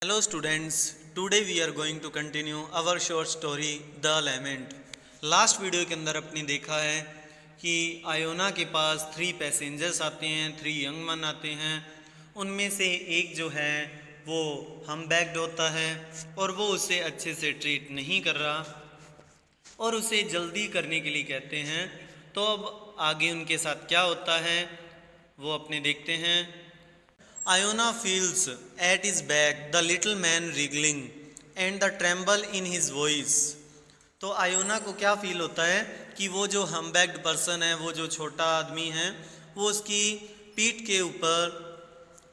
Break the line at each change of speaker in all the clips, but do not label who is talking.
Hello students, today we are going to continue our short story The Lament। Last video के अंदर अपने देखा है कि आयोना के पास 3 पैसेंजर्स आते हैं, 3 यंग मैन आते हैं। उनमें से एक जो है वो हम्बैक्ड होता है और वो उसे अच्छे से ट्रीट नहीं कर रहा और उसे जल्दी करने के लिए कहते हैं। तो अब आगे उनके साथ क्या होता है वो अपने देखते हैं। Iona feels at his back the little man wriggling and the tremble in his voice। तो आयोना को क्या फील होता है कि वो जो हम्बैक्ड पर्सन है, वो जो छोटा आदमी है, वो उसकी पीठ के ऊपर,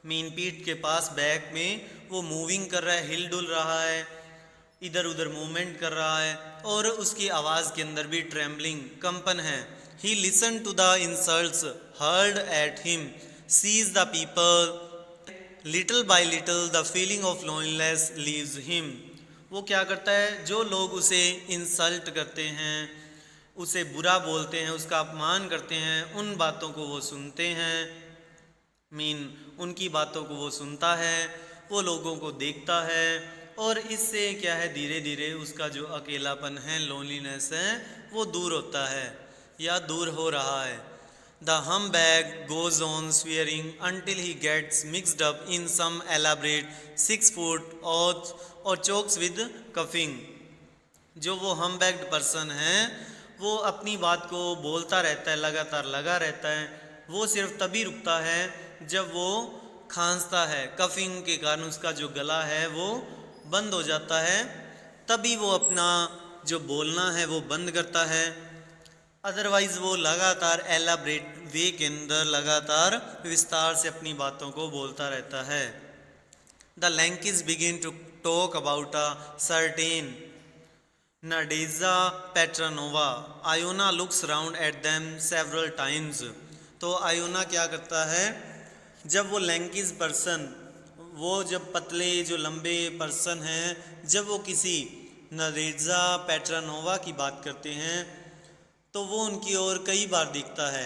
मीन पीठ के पास बैक में वो मूविंग कर रहा है, हिल डुल रहा है, इधर उधर मूवमेंट कर रहा है और उसकी आवाज़ के अंदर भी ट्रेम्बलिंग, कंपन है। He listen to the insults heard at him, sees the people, little by little the feeling of loneliness leaves him. वो क्या करता है, जो लोग उसे इंसल्ट करते हैं, उसे बुरा बोलते हैं, उसका अपमान करते हैं, उन बातों को वो सुनते हैं, उनकी बातों को वो सुनता है, वो लोगों को देखता है और इससे क्या है, धीरे धीरे उसका जो अकेलापन है, लोनलीनेस है, वो दूर होता है या दूर हो रहा है। The humbug goes on swearing until he gets mixed up in some elaborate 6-foot oath or chokes with coughing। जो वो हम्बैक्ड पर्सन है वो अपनी बात को बोलता रहता है, लगातार लगा रहता है। वो सिर्फ तभी रुकता है जब वो खांसता है, कफिंग के कारण उसका जो गला है वो बंद हो जाता है, तभी वो अपना जो बोलना है वो बंद करता है। अदरवाइज़ वो लगातार एलाब्रेट वे के अंदर लगातार विस्तार से अपनी बातों को बोलता रहता है। The Lankis begin to talk about a certain Nadezhda Petrovna. Iona looks round at them several times. तो आयोना क्या करता है, जब वो लैंकिस पर्सन, वो जब पतले जो लंबे पर्सन हैं, जब वो किसी नाडेजा पेट्रानोवा की बात करते हैं तो वो उनकी ओर कई बार देखता है।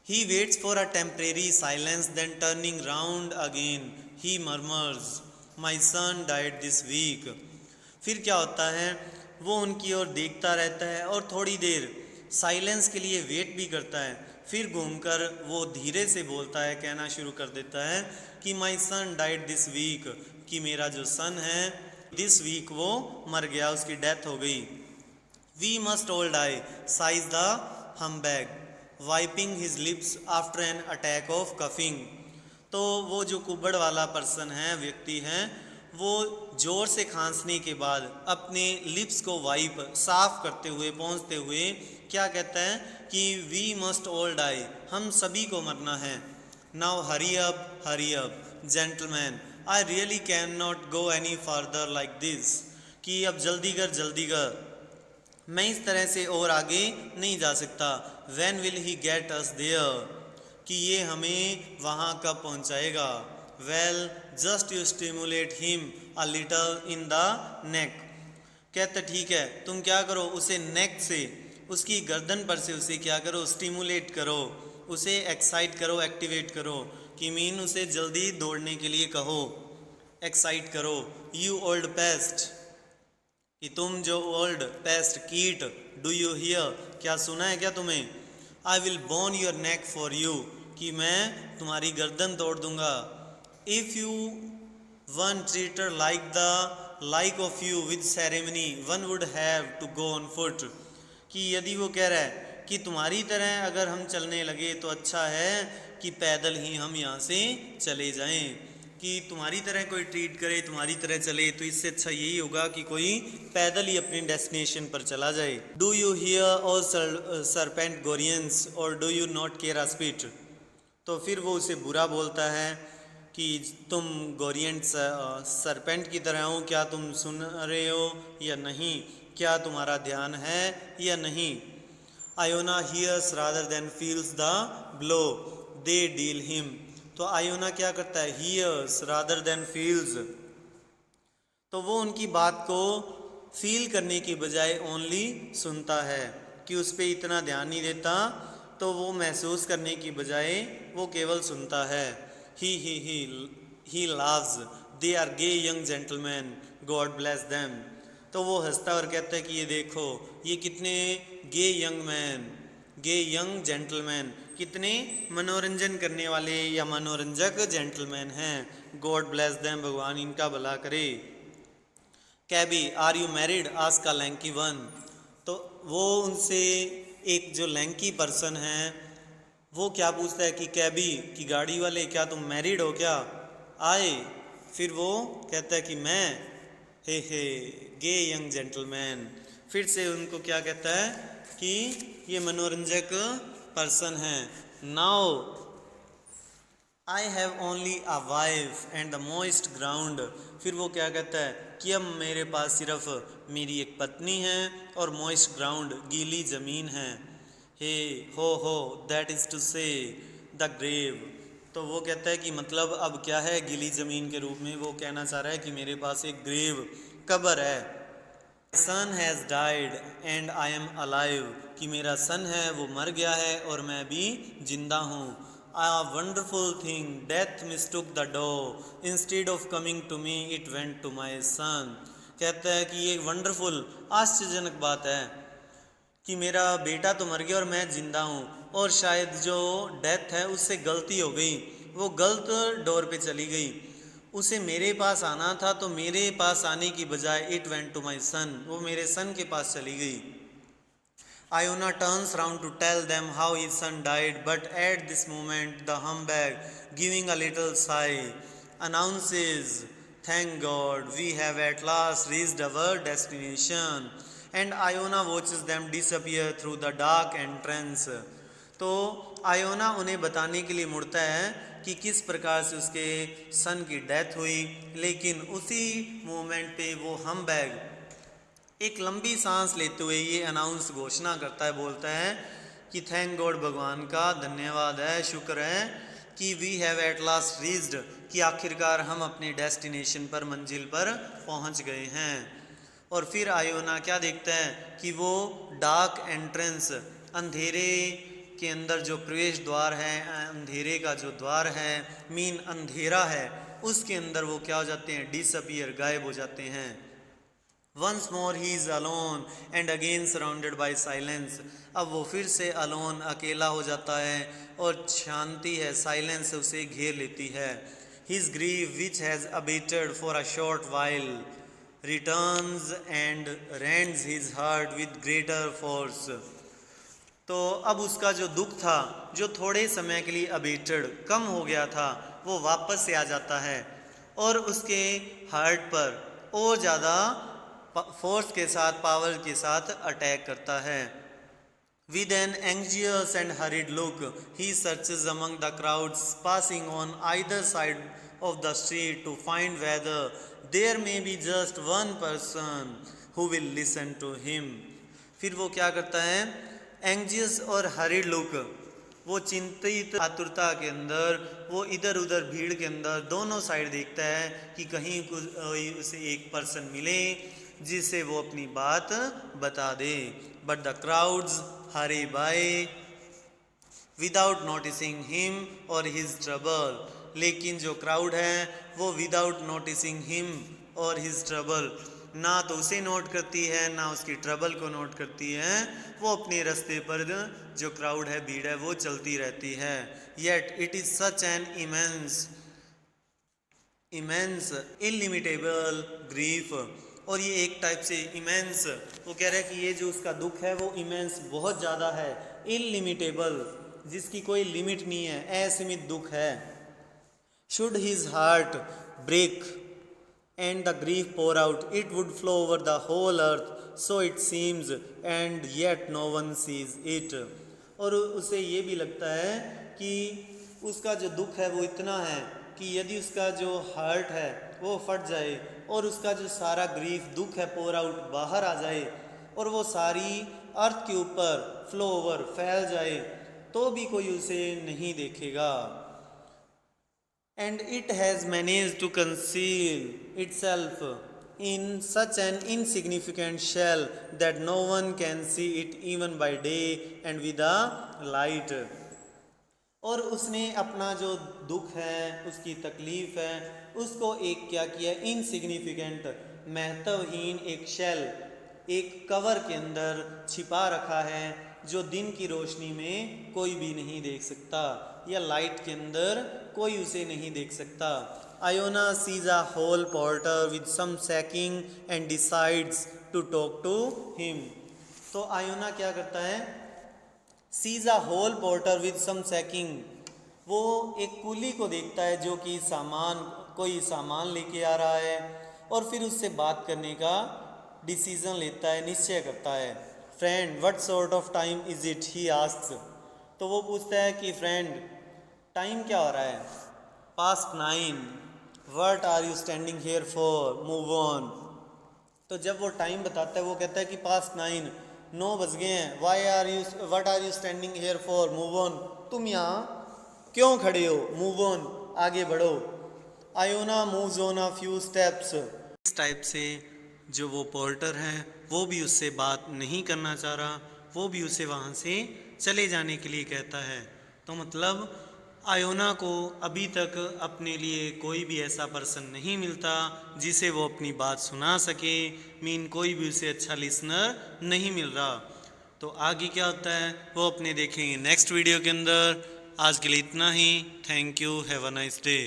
He waits for a temporary silence, then turning round again, he murmurs, "My son died this week." फिर क्या होता है, वो उनकी ओर देखता रहता है और थोड़ी देर साइलेंस के लिए वेट भी करता है। फिर घूमकर वो धीरे से बोलता है, कहना शुरू कर देता है कि माई सन डाइड दिस वीक, कि मेरा जो सन है दिस वीक वो मर गया, उसकी डेथ हो गई। We must all die, sighs the humbug, wiping his lips after an attack of coughing। तो वो जो कुबड़ वाला पर्सन है, व्यक्ति है, वो जोर से खांसने के बाद अपने लिप्स को वाइप, साफ करते हुए, पहुँचते हुए क्या कहता है कि वी मस्ट ऑल डाई, हम सभी को मरना है। Now hurry up gentleman, I really can not go any further like this, कि अब जल्दी कर, मैं इस तरह से और आगे नहीं जा सकता। When will he get us there, कि ये हमें वहाँ कब पहुँचाएगा। Well, just you stimulate him a little in the neck, कहते ठीक है, तुम क्या करो, उसे नेक से, उसकी गर्दन पर से उसे क्या करो, स्टिमुलेट करो, उसे एक्साइट करो, एक्टिवेट करो, कि मीन उसे जल्दी दौड़ने के लिए कहो, एक्साइट करो। You old pest, कि तुम जो ओल्ड पेस्ट, कीट, डू यू हियर, क्या सुना है क्या तुम्हें। I will bone your neck for you, कि मैं तुम्हारी गर्दन तोड़ दूंगा। If you one treat the like of you with ceremony, one would have to go on foot, कि यदि वो कह रहा है कि तुम्हारी तरह अगर हम चलने लगे तो अच्छा है कि पैदल ही हम यहाँ से चले जाएं, कि तुम्हारी तरह कोई ट्रीट करे, तुम्हारी तरह चले, तो इससे अच्छा यही होगा कि कोई पैदल ही अपनी डेस्टिनेशन पर चला जाए। Do you hear all serpent Gorians और do you not care a spit. तो फिर वो उसे बुरा बोलता है कि तुम गोरियंट सरपेंट की तरह हो, क्या तुम सुन रहे हो या नहीं, क्या तुम्हारा ध्यान है या नहीं। Iona hears rather than feels the blow they deal him. तो आयोना क्या करता है, हियर्स रादर देन फील्स, तो वो उनकी बात को फील करने की बजाय ओनली सुनता है, कि उस पर इतना ध्यान नहीं देता, तो वो महसूस करने की बजाय वो केवल सुनता है। He laughs they are gay young gentleman, God bless them. तो वो हंसता है और कहता है कि ये देखो ये कितने गे यंग मैन, गे यंग जेंटलमैन, कितने मनोरंजन करने वाले या मनोरंजक जेंटलमैन हैं, गॉड ब्लेस देम, भगवान इनका भला करे। कैबी आर यू मैरिड, आस्क का लैंकी वन। तो वो उनसे एक जो लैंकी पर्सन है वो क्या पूछता है कि कैबी की गाड़ी वाले, क्या तुम मैरिड हो क्या, आए। फिर वो कहता है कि मैं, हे गे यंग जेंटलमैन। फिर से उनको क्या कहता है कि ये मनोरंजक पर्सन है। Now I have only a wife and the moist ground. फिर वो क्या कहता है कि अब मेरे पास सिर्फ मेरी एक पत्नी है और मोइस्ट ग्राउंड, गीली ज़मीन है। हे हो दैट इज़ टू से द ग्रेव। तो वो कहता है कि मतलब अब क्या है, गीली ज़मीन के रूप में वो कहना चाह रहा है कि मेरे पास एक ग्रेव, कब्र है। Son has died and I am alive, कि मेरा सन है वो मर गया है और मैं भी जिंदा हूँ। A wonderful thing, death mistook the door, instead of coming to me it went to my son। कहता है कि ये वंडरफुल, आश्चर्यजनक बात है कि मेरा बेटा तो मर गया और मैं जिंदा हूँ, और शायद जो डेथ है उससे गलती हो गई, वो गलत डोर पे चली गई, उसे मेरे पास आना था तो मेरे पास आने की बजाय इट वेंट टू माई सन, वो मेरे सन के पास चली गई। Iona turns round to tell them how his son died, but at this moment the humbug, giving a little sigh, announces, "Thank God, we have at last reached our destination." And Iona watches them disappear through the dark entrance. तो Iona उन्हें बताने के लिए मुड़ता है कि किस प्रकार से उसके सन की डेथ हुई, लेकिन उसी मोमेंट पे वो हम्बैग एक लंबी सांस लेते हुए ये अनाउंस, घोषणा करता है, बोलता है कि थैंक गॉड, भगवान का धन्यवाद है, शुक्र है कि we have at last reached, कि आखिरकार हम अपने डेस्टिनेशन पर, मंजिल पर पहुंच गए हैं। और फिर आयोना क्या देखता है कि वो डार्क एंट्रेंस, अंधेरे के अंदर जो प्रवेश द्वार है, अंधेरे का जो द्वार है, मीन अंधेरा है, उसके अंदर वो क्या हो जाते हैं, डिसअपियर, गायब हो जाते हैं। Once more he is alone and again surrounded by silence। अब वो फिर से अलोन, अकेला हो जाता है और शांति है, साइलेंस उसे घेर लेती है। His grief which has abated for a short while returns and rends his heart with greater force। तो अब उसका जो दुख था, जो थोड़े समय के लिए अबेटेड, कम हो गया था, वो वापस से आ जाता है और उसके हार्ट पर और ज़्यादा फोर्स के साथ, पावर के साथ अटैक करता है। With an anxious and hurried look, he searches among the crowds passing on either side of the street to find whether there may be just one person who will listen to him। फिर वो क्या करता है, anxious और horrid look, वो चिंतित आतुरता के अंदर वो इधर उधर भीड़ के अंदर दोनों साइड देखता है कि कहीं कोई उसे एक पर्सन मिले जिसे वो अपनी बात बता दे। But the crowds hurry by without noticing him और हिज ट्रबल। लेकिन जो क्राउड है वो विदाउट नोटिसिंग हिम और हिज ट्रबल, ना तो उसे नोट करती है ना उसकी ट्रबल को नोट करती है, वो अपने रास्ते पर जो क्राउड है, भीड़ है, वो चलती रहती है। Yet it is such an immense illimitable grief. और ये एक टाइप से इमेंस, वो कह रहा है कि ये जो उसका दुख है वो इमेंस, बहुत ज़्यादा है, इलिमिटेबल, जिसकी कोई लिमिट नहीं है, असीमित दुख है। Should his heart break and the grief pour out, it would flow over the whole earth, so it seems, and yet no one sees it। और उसे ये भी लगता है कि उसका जो दुख है वो इतना है कि यदि उसका जो हार्ट है वो फट जाए और उसका जो सारा ग्रीफ, दुख है, पोर आउट, बाहर आ जाए और वो सारी अर्थ के ऊपर फ्लो ओवर, फैल जाए, तो भी कोई उसे नहीं देखेगा। And it has managed to conceal itself in such an insignificant shell that no one can see it even by day and with a light। और उसने अपना जो दुख है, उसकी तकलीफ़ है, उसको एक क्या किया, इनसिग्निफिकेंट, महत्वहीन एक शेल, एक कवर के अंदर छिपा रखा है, जो दिन की रोशनी में कोई भी नहीं देख सकता, या लाइट के अंदर कोई उसे नहीं देख सकता। Iona sees a hall porter with some sacking and decides to talk to him. तो आयोना क्या करता है, sees a hall porter with some sacking, वो एक कुली को देखता है जो कि कोई सामान लेके आ रहा है, और फिर उससे बात करने का डिसीजन लेता है, निश्चय करता है। Friend what sort of time is it, he asks. तो वो पूछता है कि फ्रेंड टाइम क्या हो रहा है, past 9, what are you standing here for, move on. तो जब वो टाइम बताता है, वो कहता है कि पास्ट 9, 9 बज गए हैं, what are you standing here for, move on, तुम यहाँ क्यों खड़े हो, मूव ऑन, आगे बढ़ो। Iona moves on a few steps. इस टाइप से जो वो पोर्टर है वो भी उससे बात नहीं करना चाह रहा, वो भी उसे वहाँ से चले जाने के लिए कहता है। तो मतलब आयोना को अभी तक अपने लिए कोई भी ऐसा पर्सन नहीं मिलता जिसे वो अपनी बात सुना सके, कोई भी उसे अच्छा लिसनर नहीं मिल रहा। तो आगे क्या होता है वो अपने देखेंगे नेक्स्ट वीडियो के अंदर। आज के लिए इतना ही। Thank you, have a nice day.